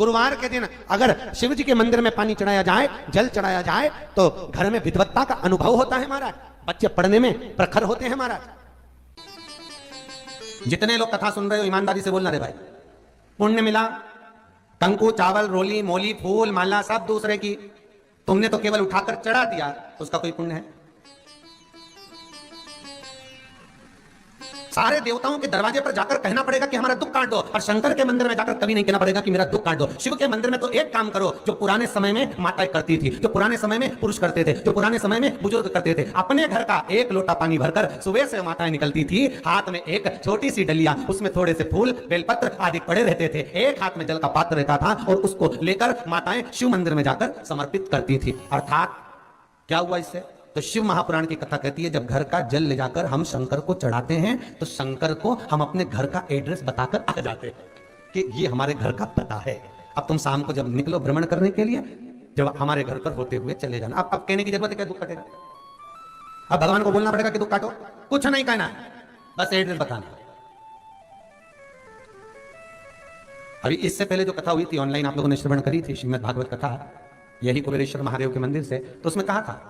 गुरुवार के दिन अगर शिव जी के मंदिर में पानी चढ़ाया जाए, जल चढ़ाया जाए, तो घर में विद्वत्ता का अनुभव होता है महाराज, बच्चे पढ़ने में प्रखर होते हैं महाराज। जितने लोग कथा सुन रहे हो ईमानदारी से बोलना रे भाई, पुण्य मिला, कंकु चावल रोली मोली फूल माला सब दूसरे की, तुमने तो केवल उठाकर चढ़ा दिया, तो उसका कोई पुण्य है? सारे देवताओं के दरवाजे पर जाकर कहना पड़ेगा कि हमारा दुख काट दो, और शंकर के मंदिर में जाकर कभी नहीं कहना पड़ेगा कि मेरा दुख काट दो। शिव के मंदिर में तो एक काम करो जो पुराने समय में माताएं करती थी, जो पुराने समय में पुरुष करते थे, जो पुराने समय में बुजुर्ग करते थे। अपने घर का एक लोटा पानी भरकर सुबह से माताएं निकलती थी, हाथ में एक छोटी सी डलिया, उसमें थोड़े से फूल बेलपत्र आदि पड़े रहते थे, एक हाथ में जल का पात्र रहता था, और उसको लेकर माताएं शिव मंदिर में जाकर समर्पित करती थी। अर्थात क्या हुआ इससे? तो शिव महापुराण की कथा कहती है जब घर का जल ले जाकर हम शंकर को चढ़ाते हैं, तो शंकर को हम अपने घर का एड्रेस बताकर आ जाते हैं कि ये हमारे घर का पता है। अब तुम शाम को जब निकलो भ्रमण करने के लिए, जब हमारे घर पर होते हुए चले जाना। अब कहने की जरूरत है क्या दुख कटेगा? अब भगवान को बोलना पड़ेगा कि दुख काटो? कुछ नहीं कहना, बस एड्रेस बताना। अभी इससे पहले जो कथा हुई थी ऑनलाइन, आप लोगों ने श्रवण करी थी, श्रीमद् भागवत कथा, यही कुबेरेश्वर महादेव के मंदिर से, तो उसमें कहा था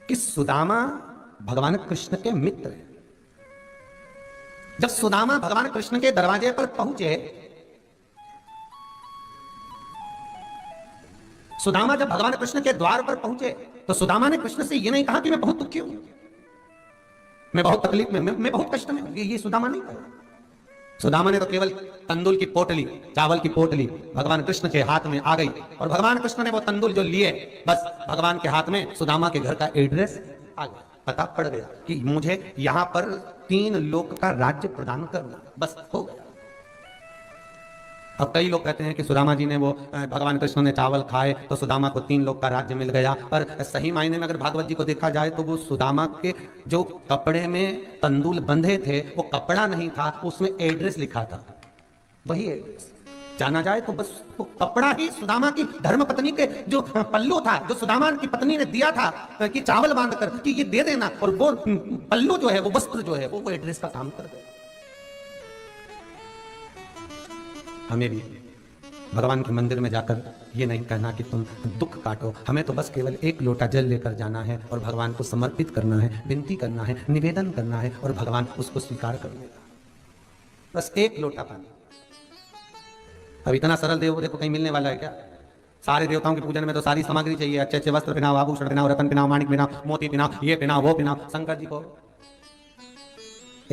कि सुदामा भगवान कृष्ण के मित्र हैं। जब सुदामा भगवान कृष्ण के दरवाजे पर पहुंचे, सुदामा जब भगवान कृष्ण के द्वार पर पहुंचे, तो सुदामा ने कृष्ण से यह नहीं कहा कि मैं बहुत दुखी हूं, मैं बहुत तकलीफ में, मैं बहुत कष्ट में हूं। ये सुदामा नहीं कहा। सुदामा ने तो केवल तंदुल की पोटली, चावल की पोटली भगवान कृष्ण के हाथ में आ गई, और भगवान कृष्ण ने वो तंदुल जो लिए, बस भगवान के हाथ में सुदामा के घर का एड्रेस आ गया, पता पड़ गया कि मुझे यहां पर 3 लोक का राज्य प्रदान करना, बस हो गया। अब कई लोग कहते हैं कि सुदामा जी ने वो भगवान कृष्ण ने चावल खाए तो सुदामा को 3 लोक का राज्य मिल गया, पर सही मायने में अगर भागवत जी को देखा जाए तो वो सुदामा के जो कपड़े में तंदूल बंधे थे वो कपड़ा नहीं था, उसमें एड्रेस लिखा था, वही एड्रेस। जाना जाए तो बस वो कपड़ा ही सुदामा की धर्म पत्नी के जो पल्लू था, जो सुदामा की पत्नी ने दिया था कि चावल बांधकर कि ये दे देना, और वो पल्लू जो है, वो वस्त्र जो है, वो एड्रेस का काम कर गया। हमें भी भगवान के मंदिर में जाकर ये नहीं कहना कि तुम दुख काटो, हमें तो बस केवल एक लोटा जल लेकर जाना है और भगवान को समर्पित करना है, विनती करना है, निवेदन करना है, और भगवान उसको स्वीकार कर लेगा। बस एक लोटा पानी। अब इतना सरल देव देखो कहीं मिलने वाला है क्या? सारे देवताओं के पूजन में तो सारी सामग्री चाहिए, अच्छे अच्छे वस्त्र पहनाओ, आभूषण पहनाओ, रतन पहनाओ, माणिक पहनाओ, मोती पहनाओ, ये पहनाओ, वो पहनाओ। शंकर जी को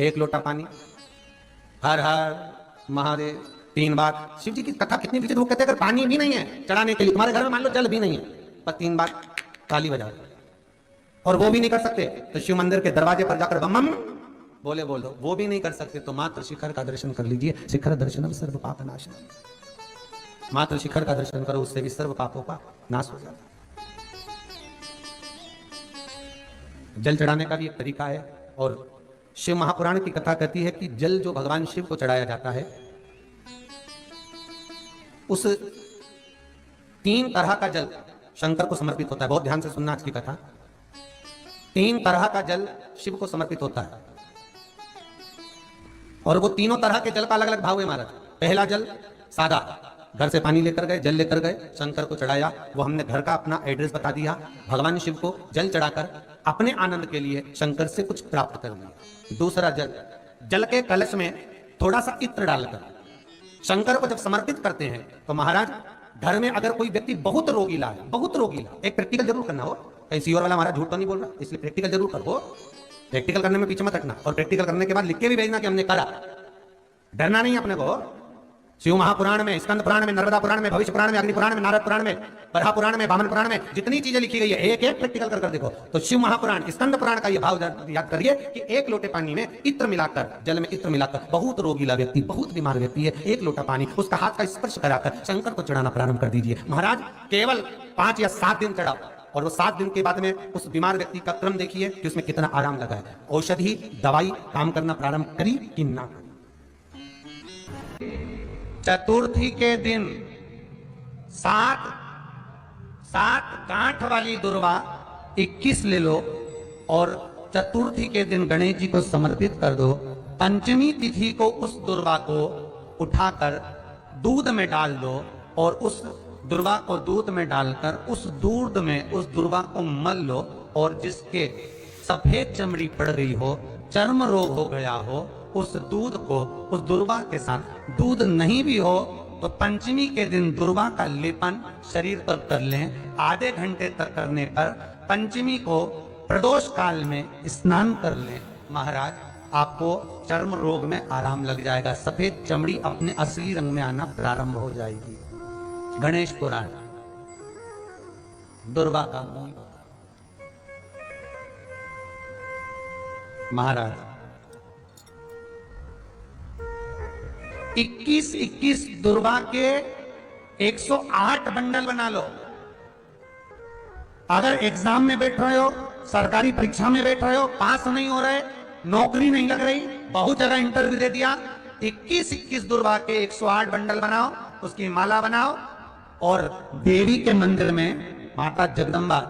एक लोटा पानी, हर हर महादेव 3 बार। शिव जी की कथा कितनी विचित्र, वो कहते हैं अगर पानी भी नहीं है चढ़ाने के लिए, तुम्हारे घर में मान लो जल भी नहीं है, पर 3 बार ताली बजा, और वो भी नहीं कर सकते तो शिव मंदिर के दरवाजे पर जाकर बम बोले बोल दो, वो भी नहीं कर सकते तो मात्र शिखर का दर्शन कर लीजिए। शिखर दर्शनम सर्व पाप नाशनम, मात्र शिखर का दर्शन करो, उससे भी सर्व पापों का नाश हो जाता। जल चढ़ाने का भी एक तरीका है, और शिव महापुराण की कथा कहती है कि जल जो भगवान शिव को चढ़ाया जाता है, उस 3 तरह का जल शंकर को समर्पित होता है। बहुत ध्यान से सुनना आज की कथा। 3 तरह का जल शिव को समर्पित होता है, और वो तीनों तरह के जल का अलग अलग भाव है महाराज। पहला जल सादा, घर से पानी लेकर गए, जल लेकर गए, शंकर को चढ़ाया, वो हमने घर का अपना एड्रेस बता दिया, भगवान शिव को जल चढ़ाकर अपने आनंद के लिए शंकर से कुछ प्राप्त कर लिया। दूसरा जल, जल के कलश में थोड़ा सा इत्र डालकर शंकर को जब समर्पित करते हैं, तो महाराज घर में अगर कोई व्यक्ति बहुत रोगीला है, बहुत रोगीला, एक प्रैक्टिकल जरूर करना हो, कहीं और वाला महाराज झूठ तो नहीं बोल रहा, इसलिए प्रैक्टिकल जरूर करो। प्रैक्टिकल करने में पीछे मत हटना, और प्रैक्टिकल करने के बाद लिख के भी भेजना कि हमने करा। डरना नहीं अपने को। शिव महापुराण में, स्कंद पुराण में, नर्मदा पुराण में, भविष्य पुराण में, अग्नि पुराण में, नारद पुराण में, बरहा पुराण में, वामन पुराण में, जितनी चीजें लिखी गई है एक एक प्रैक्टिकल कर देखो। तो शिव महापुराण, स्कंद पुराण का ये भाव याद करिए कि एक लोटे पानी में इत्र मिलाकर, जल में इत्र मिलाकर, बहुत रोगीला व्यक्ति, बहुत बीमार व्यक्ति है, एक लोटा पानी उसका हाथ का स्पर्श कराकर शंकर को चढ़ाना प्रारंभ कर दीजिए। महाराज केवल 5 या 7 दिन चढ़ाओ, और वो 7 दिन के बाद में उस बीमार व्यक्ति का क्रम देखिए कि उसमें कितना आराम लगा है। औषधि दवाई काम करना प्रारंभ करी कि ना। चतुर्थी के दिन 7 गांठ वाली दुर्वा 21 ले लो, और चतुर्थी के दिन गणेश जी को समर्पित कर दो। पंचमी तिथि को उस दुर्वा को उठाकर दूध में डाल दो, और उस दुर्वा को दूध में डालकर उस दूध में उस दुर्वा को मल लो, और जिसके सफेद चमड़ी पड़ गई हो, चर्म रोग हो गया हो, उस दूध को उस दुर्वा के साथ, दूध नहीं भी हो तो पंचमी के दिन दुर्वा का लेपन शरीर पर कर लें। आधे घंटे तक करने पर पंचमी को प्रदोष काल में स्नान कर लें। महाराज, आपको चर्म रोग में आराम लग जाएगा, सफेद चमड़ी अपने असली रंग में आना प्रारंभ हो जाएगी। गणेश पुराण, दुर्वा का मूल। महाराज, 21 दुर्वा के 108 बंडल बना लो। अगर एग्जाम में बैठ रहे हो, सरकारी परीक्षा में बैठ रहे हो, पास नहीं हो रहे, नौकरी नहीं लग रही, बहुत जगह इंटरव्यू दे दिया, 21 दुर्वा के 108 बंडल बनाओ, उसकी माला बनाओ, और देवी के मंदिर में, माता जगदम्बा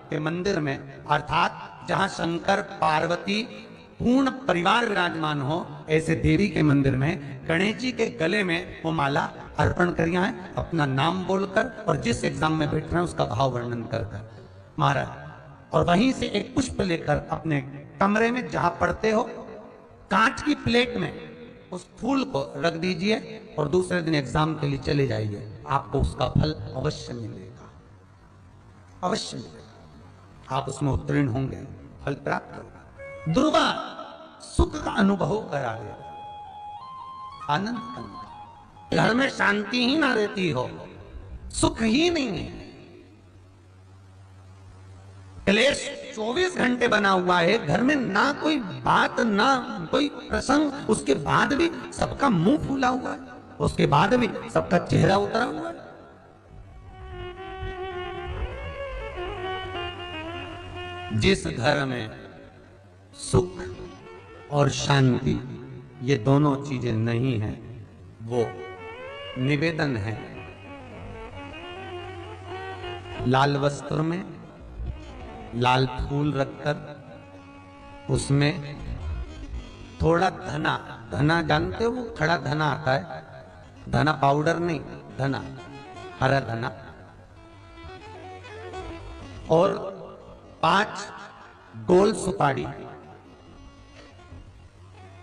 के मंदिर में, अर्थात जहां शंकर पार्वती पूर्ण परिवार विराजमान हो, ऐसे देवी के मंदिर में गणेश जी के गले में वो माला अर्पण करिया है, अपना नाम बोलकर और जिस एग्जाम में बैठ रहे हैं उसका भाव वर्णन कर महाराज, और वहीं से एक पुष्प लेकर अपने कमरे में जहां पढ़ते हो, कांच की प्लेट में उस फूल को रख दीजिए और दूसरे दिन एग्जाम के लिए चले जाइए। आपको उसका फल अवश्य मिलेगा, अवश्य मिलेगा, आप उसमें उत्तीर्ण होंगे, फल प्राप्त होगा। दुर्गा सुख का अनुभव करा दे, आनंद का, घर में शांति ही ना रहती हो, सुख ही नहीं है, क्लेश 24 घंटे बना हुआ है, घर में ना कोई बात ना कोई प्रसंग, उसके बाद भी सबका मुंह फूला हुआ है, उसके बाद भी सबका चेहरा उतरा हुआ है। जिस घर में सुख और शांति ये दोनों चीजें नहीं हैं, वो निवेदन है लाल वस्त्र में लाल फूल रखकर उसमें थोड़ा धना, धना जानते हो, वो खड़ा धना आता है, धना पाउडर नहीं, धना, हरा धना, और 5 गोल सुपारी,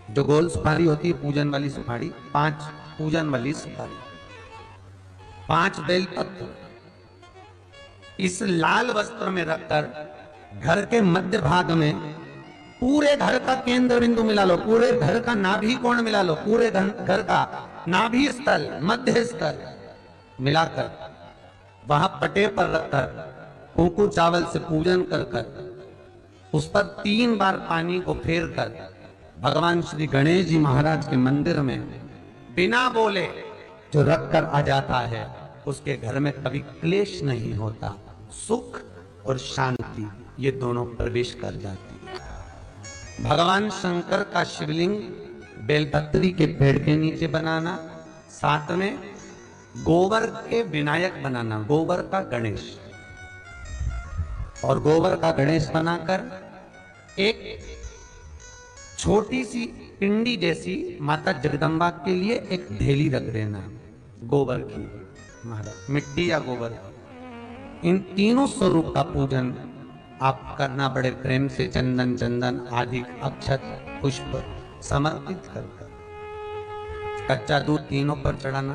जो गोल सुपारी होती है पूजन वाली सुपारी, 5 पूजन वाली सुपारी, 5 बेलपत्र इस लाल वस्त्र में रखकर घर के मध्य भाग में पूरे घर का केंद्र बिंदु मिला लो, पूरे घर का नाभि कोण मिला लो, पूरे घर का नाभि स्थल, मध्य स्थल मिलाकर वहां पटे पर रखकर कुंकू चावल से पूजन कर कर उस पर 3 बार पानी को फेर कर भगवान श्री गणेश जी महाराज के मंदिर में बिना बोले जो रख कर आ जाता है, उसके घर में कभी क्लेश नहीं होता, सुख और शांति ये दोनों प्रवेश कर जाती है। भगवान शंकर का शिवलिंग बेलपत्री के पेड़ के नीचे बनाना, साथ में गोबर के विनायक बनाना, गोबर का गणेश, और गोबर का गणेश बनाकर एक छोटी सी पिंडी जैसी माता जगदम्बा के लिए एक ढेली रख देना, गोबर की, महाराज मिट्टी या गोबर, इन तीनों स्वरूप का पूजन आप करना बड़े प्रेम से, चंदन चंदन आदि अक्षत पुष्प समर्पित कर, कच्चा दूध तीनों पर चढ़ाना,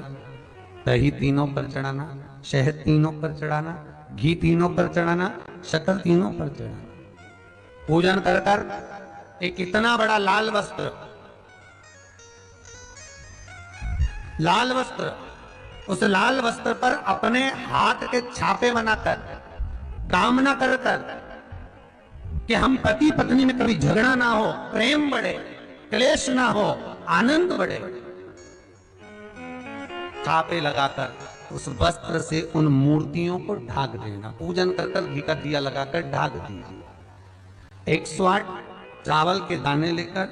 दही तीनों पर चढ़ाना, शहद तीनों पर चढ़ाना, घी तीनों पर चढ़ाना, शक्कर तीनों पर चढ़ाना, पूजन कर कर एक इतना बड़ा लाल वस्त्र, लाल वस्त्र, उस लाल वस्त्र पर अपने हाथ के छापे बनाकर कामना कर कर कि हम पति पत्नी में कभी झगड़ा ना हो, प्रेम बढ़े, क्लेश ना हो, आनंद बढ़े, छापे लगाकर उस वस्त्र से उन मूर्तियों को ढाक देना, पूजन कर कर घी का दिया लगाकर ढाक दीजिए। 108 चावल के दाने लेकर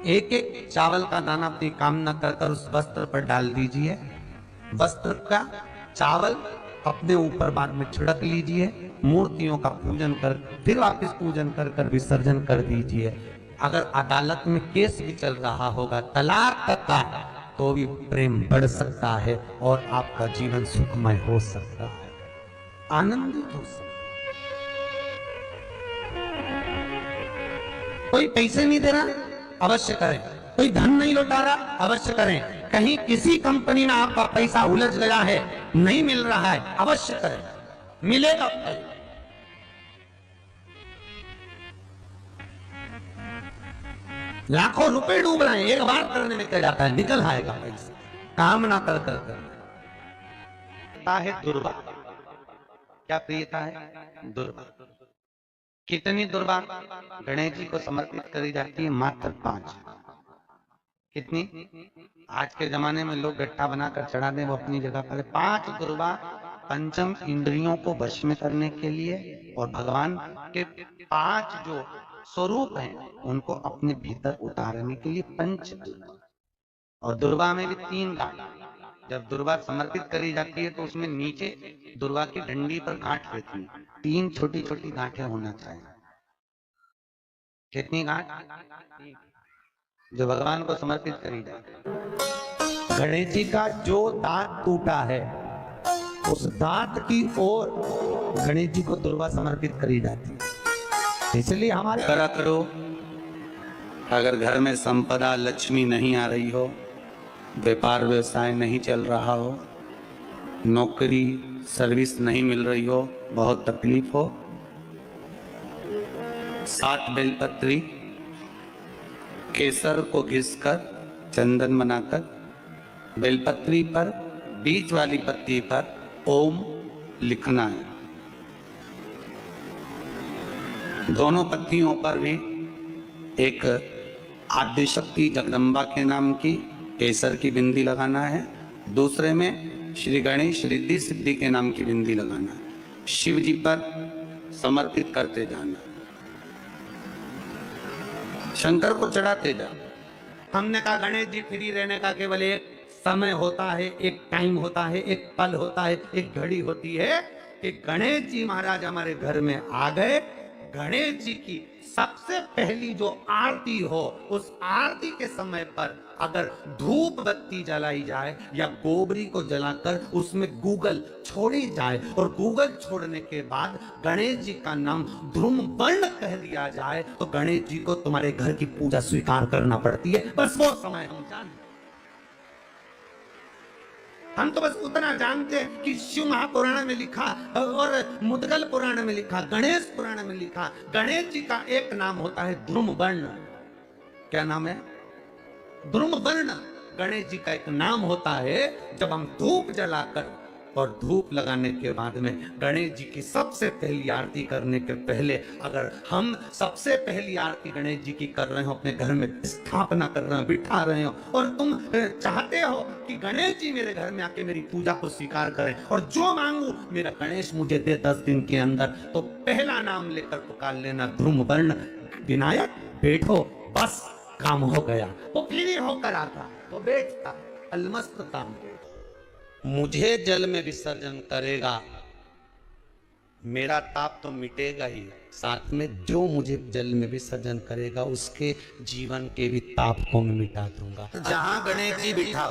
एक एक चावल का दाना अपनी कामना कर कर उस वस्त्र पर डाल दीजिए, वस्त्र का चावल अपने ऊपर बाद में छिड़क लीजिए, मूर्तियों का पूजन कर फिर वापस पूजन कर कर विसर्जन कर दीजिए। अगर अदालत में केस भी चल रहा होगा तलाक तक का, तो भी प्रेम बढ़ सकता है और आपका जीवन सुखमय हो सकता है, आनंदित हो सकता है। कोई पैसे नहीं दे रहा, अवश्य करें। कोई धन नहीं लौटा रहा, अवश्य करें। कहीं किसी कंपनी में आपका पैसा उलझ गया है, नहीं मिल रहा है, अवश्य करें, मिलेगा। लाखों रुपए डूब रहे हैं, एक बार करने में क्या जाता है, निकल आएगा पैसा, काम ना कर कर कर। है दुर्वा, क्या प्रियता है? दुर्वा। कितनी दुर्वा गणेश जी को समर्पित करी जाती है? मात्र 5। कितनी? आज के जमाने में लोग गट्ठा बनाकर चढ़ा दें, वो अपनी जगह पर। 5 दुर्वा पंचम इंद्रियों को वश में करने के लिए और भगवान के 5 जो स्वरूप हैं उनको अपने भीतर उतारने के लिए 5 दुर्वा। और दुर्वा में भी 3 गांठ। जब दुर्वा समर्पित करी जाती है तो उसमें नीचे दुर्वा की डंडी पर गांठ रहती है, 3 छोटी छोटी गांठें होना चाहिए। कितनी गांठ? जो भगवान को समर्पित करी जाती है। गणेश जी का जो दांत टूटा है उस दांत की ओर गणेश जी को दुर्वा समर्पित करी जाती है। इसलिए हमारे करा करो, अगर घर में संपदा लक्ष्मी नहीं आ रही हो, व्यापार व्यवसाय नहीं चल रहा हो, नौकरी सर्विस नहीं मिल रही हो, बहुत तकलीफ हो, 7 बेलपत्री केसर को घिसकर चंदन बनाकर बेलपत्री पर बीच वाली पत्ती पर ओम लिखना है। दोनों पत्तियों पर भी एक आद्यशक्ति जगदम्बा के नाम की केसर की बिंदी लगाना है, दूसरे में श्री गणेश रिद्धि सिद्धि के नाम की बिंदी लगाना है। शिव जी पर समर्पित करते जाना, शंकर को चढ़ाते जा। हमने कहा गणेश जी फ्री रहने का केवल एक समय होता है, एक टाइम होता है, एक पल होता है, एक घड़ी होती है कि गणेश जी महाराज हमारे घर में आ गए। गणेश जी की सबसे पहली जो आरती हो, उस आरती के समय पर अगर धूप बत्ती जलाई जाए या गोबरी को जलाकर उसमें गूगल छोड़ी जाए और गूगल छोड़ने के बाद गणेश जी का नाम ध्रुम वर्ण कह दिया जाए तो गणेश जी को तुम्हारे घर की पूजा स्वीकार करना पड़ती है। बस वो समय हम जानते, हम तो बस उतना जानते हैं कि शिव महापुराण में लिखा और मुद्गल पुराण में लिखा, गणेश पुराण में लिखा, गणेश जी का एक नाम होता है ध्रुम वर्ण। क्या नाम है? ध्रुम वर्ण गणेश जी का एक नाम होता है। जब हम धूप जलाकर और धूप लगाने के बाद में गणेश जी की सबसे पहली आरती करने के पहले अगर हम सबसे पहली आरती गणेश जी की कर रहे हो, अपने घर में स्थापना कर रहे हो, बिठा रहे हो और तुम चाहते हो कि गणेश जी मेरे घर में आके मेरी पूजा को स्वीकार करें और जो मांगू मेरा गणेश मुझे दे 10 दिन के अंदर, तो पहला नाम लेकर पुकार लेना ध्रुम वर्ण विनायक, बैठो, बस काम हो गया। वो फ्री होकर आता तो बैठता, अलमस्त काम। मुझे जल में विसर्जन करेगा, मेरा ताप तो मिटेगा ही, साथ में जो मुझे जल में विसर्जन करेगा उसके जीवन के भी ताप को मैं मिटा दूंगा। जहां गणेश जी बिठा,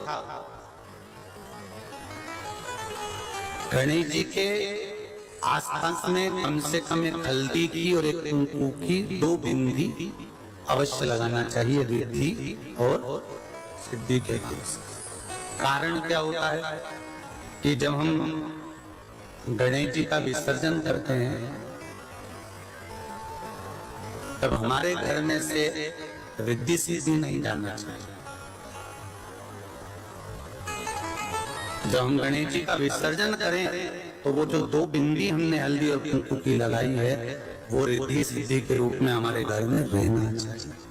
गणेश जी के आसपास में कम से कम एक हल्दी की और एक कुंकू की 2 बिंदी अवश्य लगाना चाहिए, रिद्धि और सिद्धि के लिए। कारण क्या होता है कि जब हम गणेश जी का विसर्जन करते हैं तब हमारे घर में से रिद्धि सिद्धि नहीं जाना चाहिए। जब हम गणेश जी का विसर्जन करें तो वो जो 2 बिंदी हमने हल्दी और कुंकू की लगाई है वो रिद्धि सिद्धि के रूप में हमारे घर में रहना चाहिए।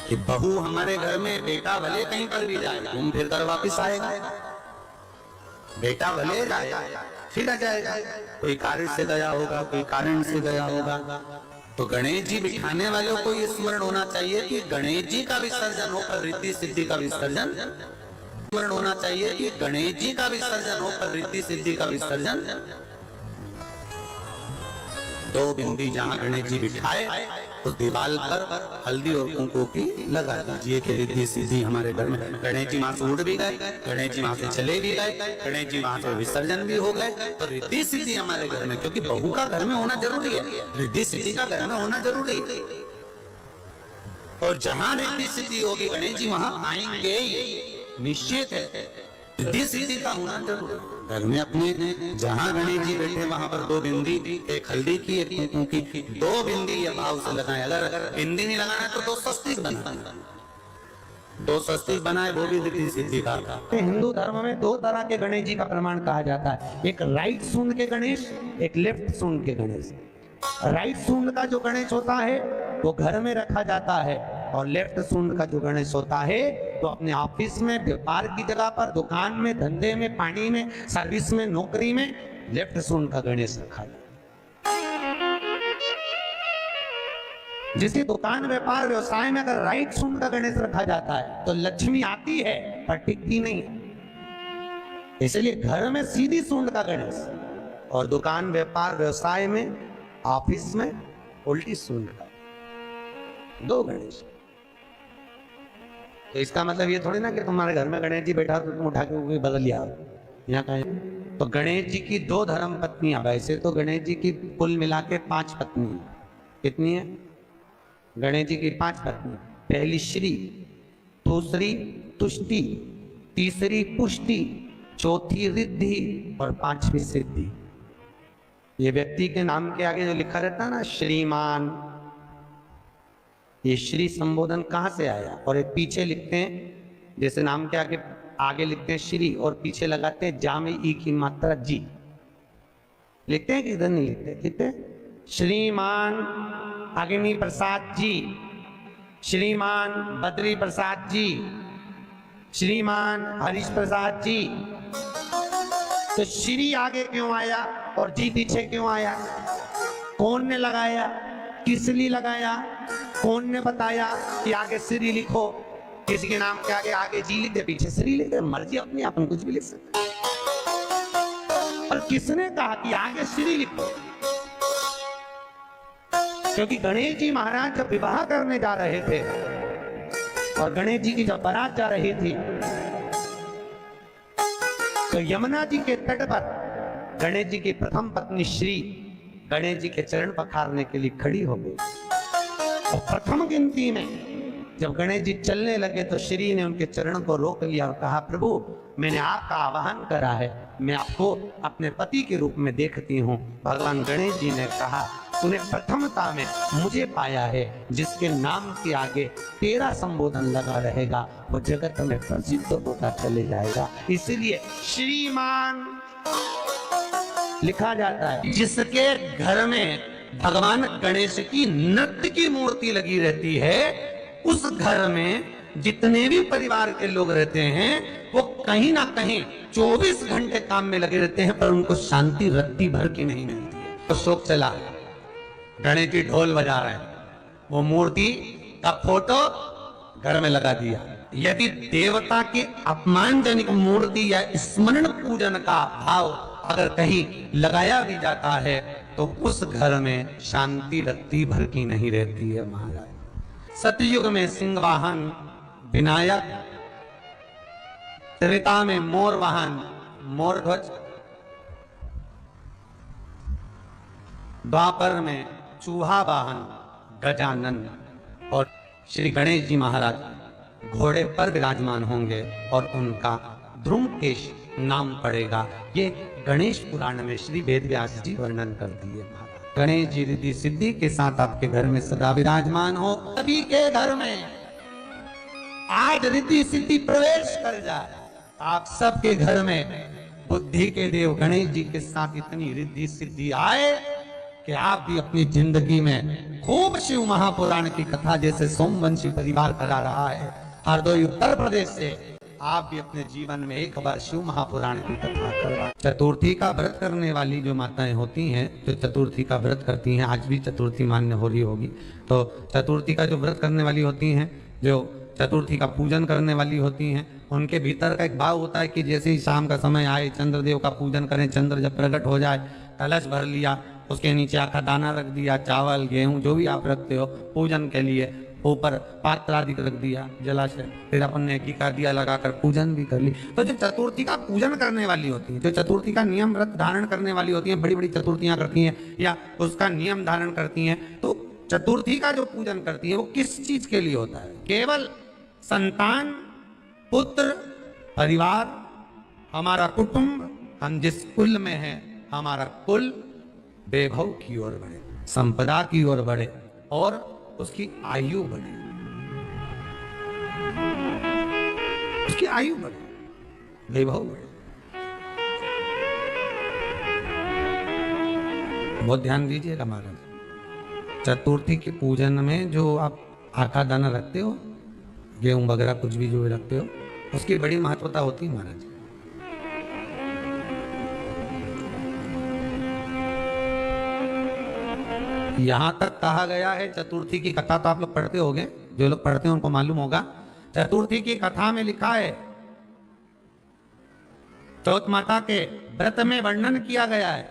कि बहू हमारे घर में, बेटा भले कहीं पर भी जाए घूम फिर कर वापिस आएगा, बेटा भले जाए फिर आ जाएगा, कोई कार्य से गया होगा, कोई कारण से गया होगा। तो गणेश जी बिठाने वालों को ये स्मरण होना चाहिए कि गणेश जी का विसर्जन होकर रिद्धि सिद्धि का विसर्जन, स्मरण होना चाहिए कि गणेश जी का विसर्जन होकर रिद्धि सिद्धि का विसर्जन। 2 बिंदी जहां गणेश जी बिठाए उस दीवार पर हल्दी और कुंकू की लगा दीजिए कि रिद्धि सिद्धि हमारे घर में। गणेश जी वहां से उड़ भी गए, गणेश जी वहां से चले भी गए, गणेश जी वहां से विसर्जन भी हो गए, तो रिद्धि सिद्धि हमारे घर में, क्योंकि बहू का घर में होना जरूरी है, रिद्धि सिद्धि का घर में होना जरूरी है। और जहां रिद्धि सिद्धि होगी गणेश जी वहां आएंगे ही, निश्चित है। रिद्धि सिद्धि का होना जरूरी है। घर में अपने जहां गणेश जी बैठे वहां पर 2 बिंदी, एक हल्दी की एक कुंकू की, 2 बिंदी ये भाव से लगाए। अगर बिंदी नहीं लगाना तो 2 स्वस्तिक बनाए, 2 स्वस्तिक बनाए, वो भी रिद्धि सिद्धि का। हिंदू धर्म में 2 तरह के गणेश जी का प्रमाण कहा जाता है, एक राइट सूंड के गणेश, एक लेफ्ट सूंड के गणेश। राइट सूंड का जो गणेश होता है वो घर में रखा जाता है, और लेफ्ट सूंड का जो गणेश होता है तो अपने ऑफिस में, व्यापार की जगह पर, दुकान में, धंधे में, पानी में, सर्विस में, नौकरी में लेफ्ट सूंड का गणेश रखा जाता है। जिसकी दुकान, व्यापार, व्यवसाय में अगर राइट सूंड का गणेश रखा जाता है तो लक्ष्मी आती है पर टिकती नहीं। इसलिए घर में सीधी सूंड का गणेश, और दुकान, व्यापार, व्यवसाय में, ऑफिस में उल्टी सूंड का, 2 गणेश। तो इसका मतलब ये थोड़ी ना कि तुम्हारे घर में गणेश जी बैठा तो तुम उठा के वो बदल लिया यहाँ कहें। तो गणेश जी की 2 धर्म पत्नियां, वैसे तो गणेश जी की कुल मिला के 5 पत्नी। कितनी है? गणेश जी की 5 पत्नी। पहली श्री, दूसरी तुष्टि, तीसरी पुष्टि, चौथी रिद्धि और 5वीं सिद्धि। ये व्यक्ति के नाम के आगे जो लिखा रहता है ना, श्रीमान, ये श्री संबोधन कहाँ से आया? और एक पीछे लिखते हैं, जैसे नाम के आगे लिखते हैं श्री और पीछे लगाते हैं जा में ई की मात्रा जी। लिखते हैं कि इधर नहीं लिखते? लिखते हैं श्रीमान अग्नि प्रसाद जी, श्रीमान बद्री प्रसाद जी, श्रीमान हरीश प्रसाद जी। तो श्री आगे क्यों आया और जी पीछे क्यों आया? कौन ने लगाया, किस लिए लगाया, कौन ने बताया कि आगे श्री लिखो? किसी के नाम के आगे जी लिख दे, पीछे श्री लिख दे, मर्जी अपनी, अपन कुछ भी लिख सकते। और किसने कहा कि आगे श्री लिखो? क्योंकि गणेश जी महाराज जब विवाह करने जा रहे थे और गणेश जी की जब बारात जा रही थी तो यमुना जी के तट पर गणेश जी की प्रथम पत्नी श्री गणेश जी के चरण पखारने के लिए खड़ी हो गई। और प्रथम गिनती में जब गणेश जी चलने लगे तो श्री ने उनके चरण को रोक लिया और कहा, प्रभु मैंने आपका आवाहन करा है, मैं आपको अपने पति के रूप में देखती हूँ। भगवान गणेश जी ने कहा, तूने प्रथमता में मुझे पाया है, जिसके नाम के आगे तेरा संबोधन लगा रहेगा वो जगत में प्रसिद्ध होता चले जाएगा। इसलिए श्रीमान लिखा जाता है। जिसके घर में भगवान गणेश की नृत्य की मूर्ति लगी रहती है, उस घर में जितने भी परिवार के लोग रहते हैं वो कहीं ना कहीं 24 घंटे काम में लगे रहते हैं, पर उनको शांति रत्ती भर की नहीं मिलती है। तो शोक चला, गणेश जी ढोल बजा रहे हैं, वो मूर्ति का फोटो घर में लगा दिया। यदि देवता की अपमानजनक मूर्ति या स्मरण पूजन का भाव अगर कहीं लगाया भी जाता है तो उस घर में शांति रत्ती भर की नहीं रहती है महाराज। सतयुग में सिंह वाहन विनायक, त्रेता में मोर वाहन मोर ध्वज, द्वापर में चूहा वाहन गजानन, और श्री गणेश जी महाराज घोड़े पर विराजमान होंगे और उनका ध्रुमकेश नाम पड़ेगा। ये गणेश पुराण में श्री वेद व्यास जी वर्णन कर दिए महाराज। गणेश जी रिद्धि सिद्धि के साथ आपके घर में सदा विराजमान हो। सभी के घर में आज रिद्धि सिद्धि प्रवेश कर जाए। आप सबके घर में बुद्धि के देव गणेश जी के साथ इतनी रिद्धि सिद्धि आए कि आप भी अपनी जिंदगी में खूब शिव महापुराण की कथा, जैसे सोमवंशी परिवार करा रहा है हरदोई उत्तर प्रदेश से, आप भी अपने जीवन में एक बार शिव महापुराण की कथा करवा। चतुर्थी का व्रत करने वाली जो माताएं होती हैं, जो चतुर्थी का व्रत करती हैं, आज भी चतुर्थी मान्य हो रही होगी, तो चतुर्थी का जो व्रत करने वाली होती हैं, जो चतुर्थी का पूजन करने वाली होती हैं, उनके भीतर का एक भाव होता है कि जैसे ही शाम का समय आए चंद्रदेव का पूजन करें, चंद्र जब प्रकट हो जाए, कलश भर लिया, उसके नीचे आका दाना रख दिया, चावल गेहूं जो भी आप रखते हो पूजन के लिए, ऊपर पात्र आदि रख दिया जलाशय, फिर अपन ने एकिका दिया लगाकर पूजन भी कर ली। तो जो चतुर्थी का पूजन करने वाली होती है, जो चतुर्थी का नियम व्रत धारण करने वाली होती हैं, बड़ी बड़ी चतुर्थियां करती हैं या उसका नियम धारण करती हैं, तो चतुर्थी का जो पूजन करती है वो किस चीज के लिए होता है? केवल संतान, पुत्र, परिवार, हमारा कुटुंब, हम जिस कुल में हैं, हमारा कुल वैभव की ओर बढ़े, संपदा की ओर बढ़े और उसकी आयु बढ़े, उसकी आयु बढ़े, वैभव बढ़े। बहुत ध्यान दीजिएगा महाराज, चतुर्थी के पूजन में जो आप आका दाना रखते हो, गेहूं वगैरह कुछ भी जो रखते हो, उसकी बड़ी महत्वता होती है महाराज। यहां तक कहा गया है, चतुर्थी की कथा तो आप लोग पढ़ते होंगे, जो लोग पढ़ते हैं उनको मालूम होगा। चतुर्थी की कथा में लिखा है, चौथ माता के व्रत में वर्णन किया गया है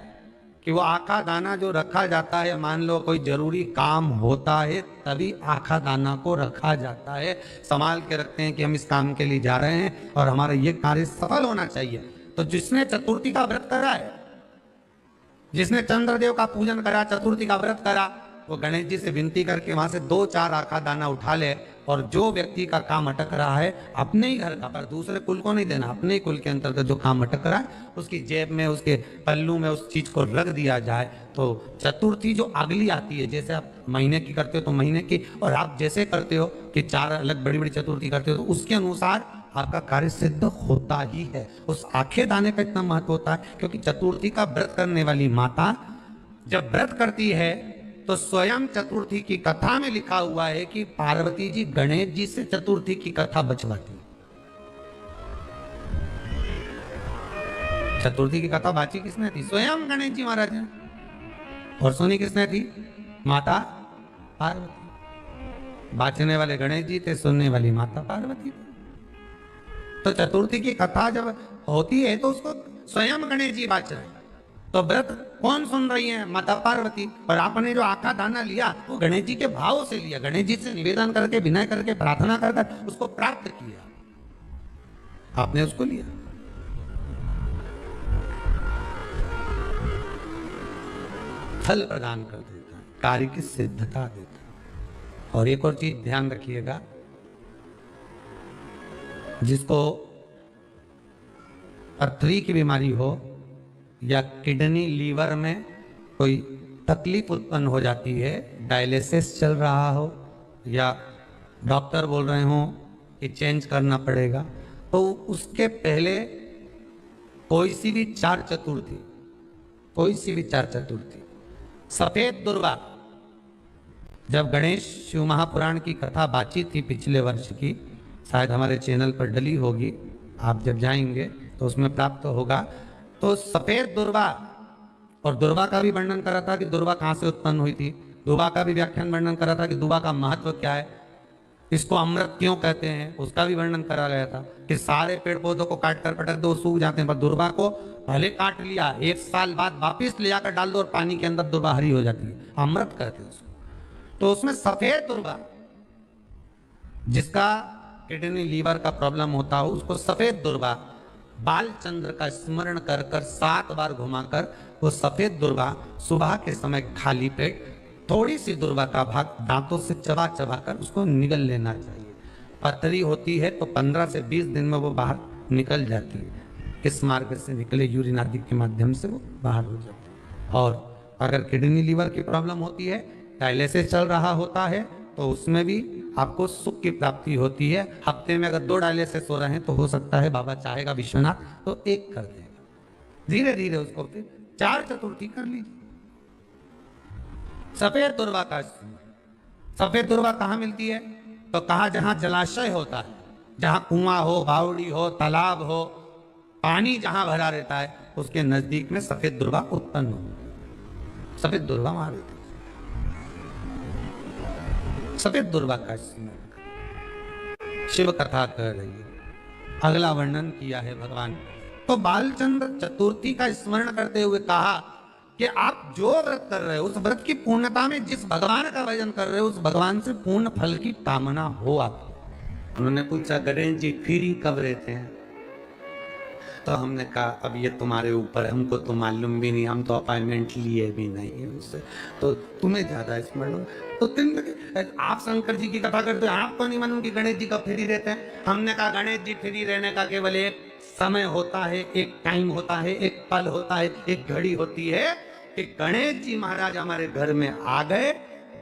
कि वो आखा दाना जो रखा जाता है, मान लो कोई जरूरी काम होता है तभी आखा दाना को रखा जाता है, संभाल के रखते हैं कि हम इस काम के लिए जा रहे हैं और हमारा ये कार्य सफल होना चाहिए। तो जिसने चतुर्थी का व्रत करा है, जिसने चंद्रदेव का पूजन करा, चतुर्थी का व्रत करा, वो गणेश जी से विनती करके वहां से 2-4 आखा दाना उठा ले, और जो व्यक्ति का काम अटक रहा है अपने ही घर का, पर दूसरे कुल को नहीं देना, अपने ही कुल के अंतर्गत जो काम अटक रहा है उसकी जेब में, उसके पल्लू में उस चीज को रख दिया जाए। तो चतुर्थी जो अगली आती है, जैसे आप महीने की करते हो तो महीने की, और आप जैसे करते हो कि 4 अलग बड़ी बड़ी चतुर्थी करते हो, तो उसके अनुसार आपका कार्य सिद्ध होता ही है। उस आखे दाने का इतना महत्व होता है क्योंकि चतुर्थी का व्रत करने वाली माता जब व्रत करती है तो स्वयं चतुर्थी की कथा में लिखा हुआ है कि पार्वती जी गणेश जी से चतुर्थी की कथा बचवाती। चतुर्थी की कथा बाची किसने थी? स्वयं गणेश जी महाराज ने। और सुनी किसने थी? माता पार्वती। बाचने वाले गणेश जी थे, सुनने वाली माता पार्वती थी। तो चतुर्थी की कथा जब होती है तो उसको स्वयं गणेश जी बाच रहे हैं, तो व्रत कौन सुन रही है? माता पार्वती। और आपने जो आका दाना लिया वो गणेश जी के भाव से लिया, गणेश जी से निवेदन करके, विनय करके, प्रार्थना कर उसको प्राप्त किया, आपने उसको लिया। फल प्रदान कर देता है, कार्य की सिद्धता देता है। और एक और चीज ध्यान रखिएगा, जिसको पथरी की बीमारी हो या किडनी लीवर में कोई तकलीफ उत्पन्न हो जाती है, डायलिसिस चल रहा हो या डॉक्टर बोल रहे हो कि चेंज करना पड़ेगा, तो उसके पहले कोई सी भी 4 चतुर्थी, कोई सी भी 4 चतुर्थी, सफेद दुर्वा, जब गणेश शिव महापुराण की कथा बाची थी पिछले वर्ष की, शायद हमारे चैनल पर डली होगी, आप जब जाएंगे तो उसमें प्राप्त होगा। तो सफेद दुर्वा, और दुर्वा का भी वर्णन करा था कि दुर्वा कहां से उत्पन्न हुई थी, दुर्वा का भी व्याख्यान वर्णन करा था कि दुर्वा का महत्व क्या है, इसको अमृत क्यों कहते हैं, उसका भी वर्णन करा गया था कि सारे पेड़ पौधों को काट कर पटक दो, सूख जाते हैं, पर दुर्वा को पहले काट लिया, 1 साल बाद वापिस ले जाकर डाल दो और पानी के अंदर दुर्वा हरी हो जाती है, अमृत कहते हैं उसको। तो उसमें सफेद दुर्वा, जिसका किडनी लीवर का प्रॉब्लम होता हो, उसको सफेद दुर्वा बालचंद्र का स्मरण कर कर 7 बार घुमाकर वो सफेद दुर्वा सुबह के समय खाली पेट थोड़ी सी दुर्वा का भाग दांतों से चबा चबा कर उसको निगल लेना चाहिए। पथरी होती है तो 15 से 20 दिन में वो बाहर निकल जाती है, किस मार्ग से निकले, यूरिन आदि के माध्यम से वो बाहर हो जाती है। और अगर किडनी लीवर की प्रॉब्लम होती है, डायलिसिस चल रहा होता है, तो उसमें भी आपको सुख की प्राप्ति होती है। हफ्ते में अगर 2 डायलिसिस हो रहे हैं तो हो सकता है बाबा चाहेगा विश्वनाथ तो 1 कर देगा, धीरे धीरे उसको फिर 4 चतुर्थी कर लीजिए। सफेद दुर्वा का, सफेद दुर्वा कहाँ मिलती है? तो कहा जहां जलाशय होता है, जहां कुआं हो, बावड़ी हो, तालाब हो, पानी जहां भरा रहता है, उसके नजदीक में सफेद दुर्वा उत्पन्न हो, सफेद दुर्वा वहां रहती है। सफेद दुर्वा का शिव कथा कर रही है, अगला वर्णन किया है भगवान। तो बालचंद्र चतुर्थी का स्मरण करते हुए कहा कि आप जो व्रत कर रहे हो उस व्रत की पूर्णता में जिस भगवान का भजन कर रहे हो उस भगवान से पूर्ण फल की कामना हो आप। उन्होंने पूछा गणेश जी फ्री कब रहते हैं? तो हमने कहा अब ये तुम्हारे ऊपर है, हमको तो मालूम भी नहीं, हम तो अपॉइंटमेंट लिए भी नहीं है उससे, तो तुम्हें ज्यादा स्मरण हो। तो आप शंकर जी की कथा करते हो, आपको नहीं मालूम कि गणेश जी कब फ्री रहते हैं? हमने कहा गणेश जी फ्री रहने का केवल एक समय होता है, एक टाइम होता है, एक पल होता है, एक घड़ी होती है कि गणेश जी महाराज हमारे घर में आ गए।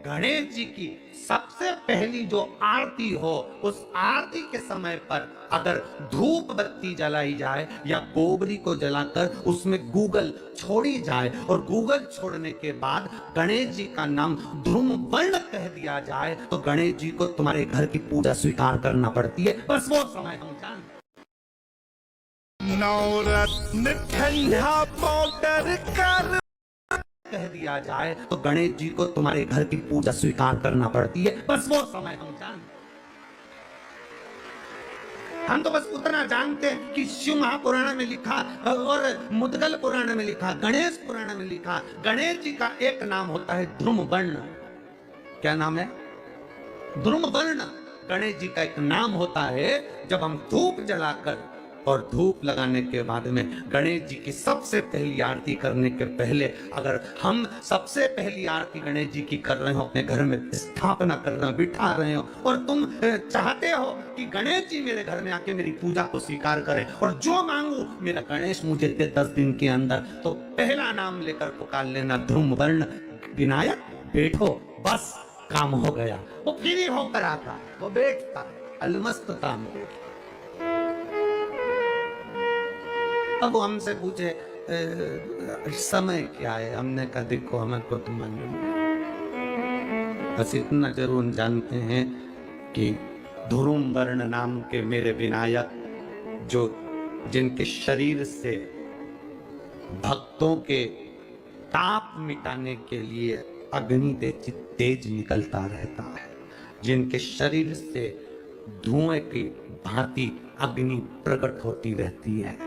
गणेश जी की सबसे पहली जो आरती हो उस आरती के समय पर अगर धूप बत्ती जलाई जाए या गोबरी को जलाकर उसमें गूगल छोड़ी जाए और गूगल छोड़ने के बाद गणेश जी का नाम ध्रुम वर्ण कह दिया जाए तो गणेश जी को तुम्हारे घर की पूजा स्वीकार करना पड़ती है। बस वो समय हम जानते। नवरत्न ठंडा पाउडर कर कह दिया जाए तो गणेश जी को तुम्हारे घर की पूजा स्वीकार करना पड़ती है। बस वो समय हम जानते। हम तो बस उतना जानते हैं कि शिव महापुराण में लिखा और मुद्गल पुराण में लिखा, गणेश पुराण में लिखा, गणेश जी का एक नाम होता है ध्रुम वर्ण। क्या नाम है? ध्रुम वर्ण। गणेश जी का एक नाम होता है। जब हम धूप जलाकर और धूप लगाने के बाद में गणेश जी की सबसे पहली आरती करने के पहले अगर हम सबसे पहली आरती गणेश जी की कर रहे हो, अपने घर में स्थापना कर रहे हो, बिठा रहे हो और तुम चाहते हो कि गणेश जी मेरे घर में आके मेरी पूजा को स्वीकार करें और जो मांगू मेरा गणेश मुझे दे 10 दिन के अंदर, तो पहला नाम लेकर पुकार लेना ध्रुम वर्ण विनायक, बैठो, बस काम हो गया। वो फ्री होकर आता, वो बैठता, अलमस्तता में। अब वो हमसे पूछे समय क्या है? हमने कहा देखो हमको तो मालूम नहीं, बस इतना जरूर जानते हैं कि ध्रुम वर्ण नाम के मेरे विनायक जो जिनके शरीर से भक्तों के ताप मिटाने के लिए अग्नि तेज निकलता रहता है, जिनके शरीर से धुएं की भांति अग्नि प्रकट होती रहती है।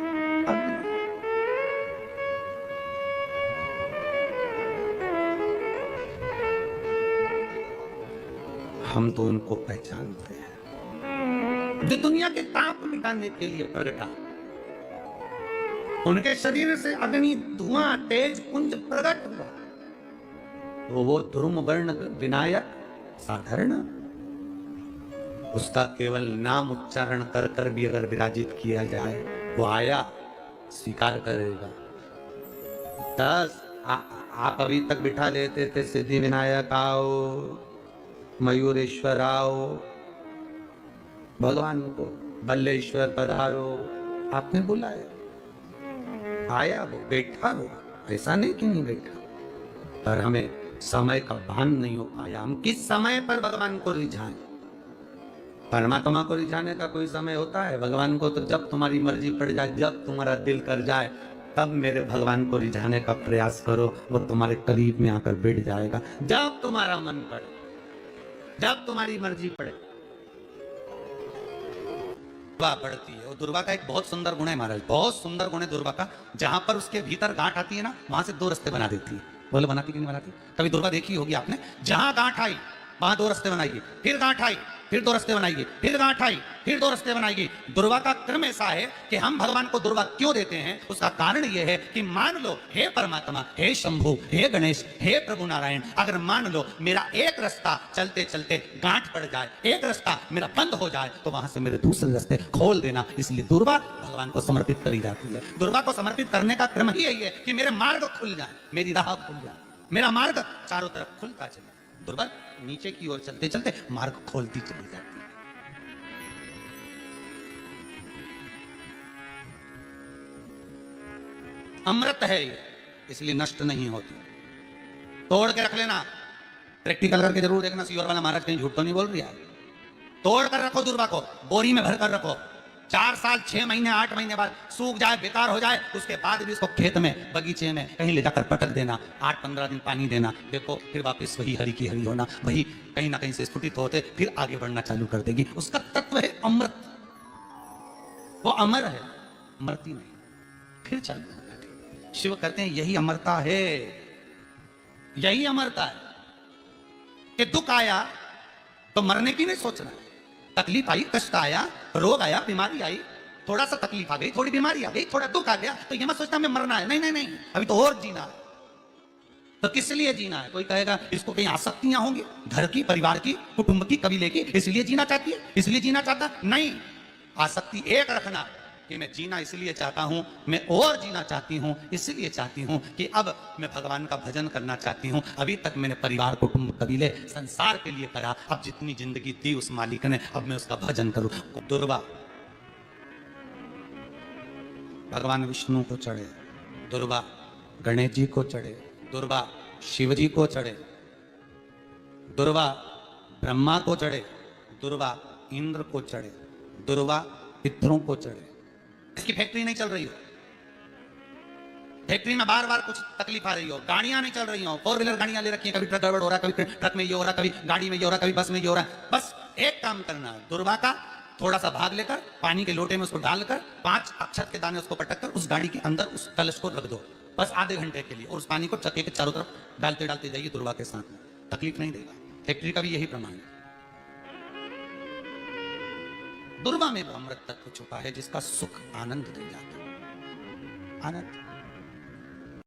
हम तो उनको पहचानते हैं जो दुनिया के ताप मिटाने के लिए प्रकटा। उनके शरीर से अग्नि धुआं तेज पुंज प्रकट हुआ, तो वो ध्रुम वर्ण विनायक साधारण उसका केवल नाम उच्चारण कर कर भी अगर विराजित किया जाए वो आया स्वीकार करेगा। 10 आप अभी तक बिठा लेते थे सिद्धि विनायक आओ, मयूरेश्वर आओ, भगवान को बल्लेश्वर पधारो, आपने बुलाया, आया वो, बैठा वो, ऐसा नहीं कि नहीं बैठा, पर हमें समय का भान नहीं हो पाया। हम किस समय पर भगवान को रिझाएं? परमात्मा को रिझाने का कोई समय होता है? भगवान को तो जब तुम्हारी मर्जी पड़ जाए, जब तुम्हारा दिल कर जाए, तब मेरे भगवान को रिझाने का प्रयास करो, वो तुम्हारे करीब में आकर बैठ जाएगा। जब तुम्हारा मन पड़े, जब तुम्हारी मर्जी पड़े। दुर्वा बढ़ती है, और दुर्वा का एक बहुत सुंदर गुण है महाराज, बहुत सुंदर गुण है दुर्वा का। जहां पर उसके भीतर गांठ आती है ना, वहां से 2 रास्ते बना देती है। बोलो बनाती कि नहीं बनाती? कभी दुर्वा देखी होगी आपने? जहां गांठ आई वहां 2 रास्ते बनाइए, फिर गांठ आई फिर 2 रास्ते बनाइए, फिर गांठ आई फिर 2 रास्ते बनाइए। दुर्वा का क्रम ऐसा है कि हम भगवान को दुर्वा क्यों देते हैं? उसका कारण यह है कि मान लो हे परमात्मा, हे शंभु, हे गणेश, हे प्रभु नारायण, अगर मान लो मेरा एक रास्ता चलते चलते गांठ पड़ जाए, एक रास्ता मेरा बंद हो जाए, तो वहां से मेरे दूसरे रास्ते खोल देना। इसलिए दुर्वा भगवान को समर्पित करी जाती है। दुर्वा को समर्पित करने का क्रम ही यही है कि मेरे मार्ग खुल जाए, मेरी राह खुल जाए, मेरा मार्ग चारों तरफ खुलता चले। दुर्वा नीचे की ओर चलते चलते मार्ग खोलती चली जाती है। अमृत है ये, इसलिए नष्ट नहीं होती। तोड़ के रख लेना, प्रैक्टिकल करके जरूर देखना, सीवर वाला महाराज कहीं झूठ तो नहीं बोल रही है। तोड़ कर रखो दुर्वा को, बोरी में भर कर रखो। 4 साल 6 महीने 8 महीने बाद सूख जाए, बेकार हो जाए, उसके बाद भी उसको खेत में बगीचे में कहीं ले जाकर पटक देना, 8-15 दिन पानी देना, देखो फिर वापस वही हरी की हरी होना, वही कहीं ना कहीं से स्फुटित होते फिर आगे बढ़ना चालू कर देगी। उसका तत्व है अमृत, वो अमर है, मरती नहीं, फिर चालू। शिव कहते हैं यही अमरता है। यही अमरता है कि दुख आया तो मरने की नहीं सोचना, तकलीफ आई, कष्ट आया, रोग आया, बीमारी आई, थोड़ा सा तकलीफ आ गई, थोड़ी बीमारी आ गई, थोड़ा दुख आ गया तो ये मत सोचना हमें मरना है, नहीं नहीं नहीं, अभी तो और जीना है। तो किस लिए जीना है? कोई कहेगा इसको कहीं आसक्तियां होंगी, घर की, परिवार की, कुटुंब की, कबीले की, इसलिए जीना चाहती है, इसलिए जीना चाहता नहीं। आसक्ति एक रखना कि मैं जीना इसलिए चाहता हूं, मैं और जीना चाहती हूं, इसलिए चाहती हूं कि अब मैं भगवान का भजन करना चाहती हूं। अभी तक मैंने परिवार, कुटुंब, कबीले, संसार के लिए करा, अब जितनी जिंदगी दी उस मालिक ने, अब मैं उसका भजन करूं। दुर्वा भगवान विष्णु को चढ़े, दुर्वा गणेश जी को चढ़े, दुर्वा शिव जी को चढ़े, दुर्वा ब्रह्मा को चढ़े, दुर्वा इंद्र को चढ़े, दुर्वा पितरों को चढ़े। इसकी फैक्ट्री नहीं चल रही हो, फैक्ट्री में बार बार कुछ तकलीफ आ रही हो, गाड़ियां नहीं चल रही हो, 4 व्हीलर गाड़ियां ले रखी हैं, कभी ट्रक गड़बड़ हो रहा है, कभी ट्रक में ये हो रहा है, कभी गाड़ी में ये हो रहा है, कभी बस में ये हो रहा है। बस एक काम करना है, दुर्वा का थोड़ा सा भाग लेकर पानी के लोटे में उसको डालकर 5 अक्षत के दाने उसको पटक कर उस गाड़ी के अंदर उस कलश को रख दो, बस आधे घंटे के लिए, और उस पानी को चक्के के चारों तरफ डालते डालते जाइए दुर्वा के साथ में, तकलीफ नहीं देगा। फैक्ट्री का भी यही प्रमाण है। दुर्वा में वो अमृत तत्व छुपा है जिसका सुख आनंद दे जाता है, आनंद।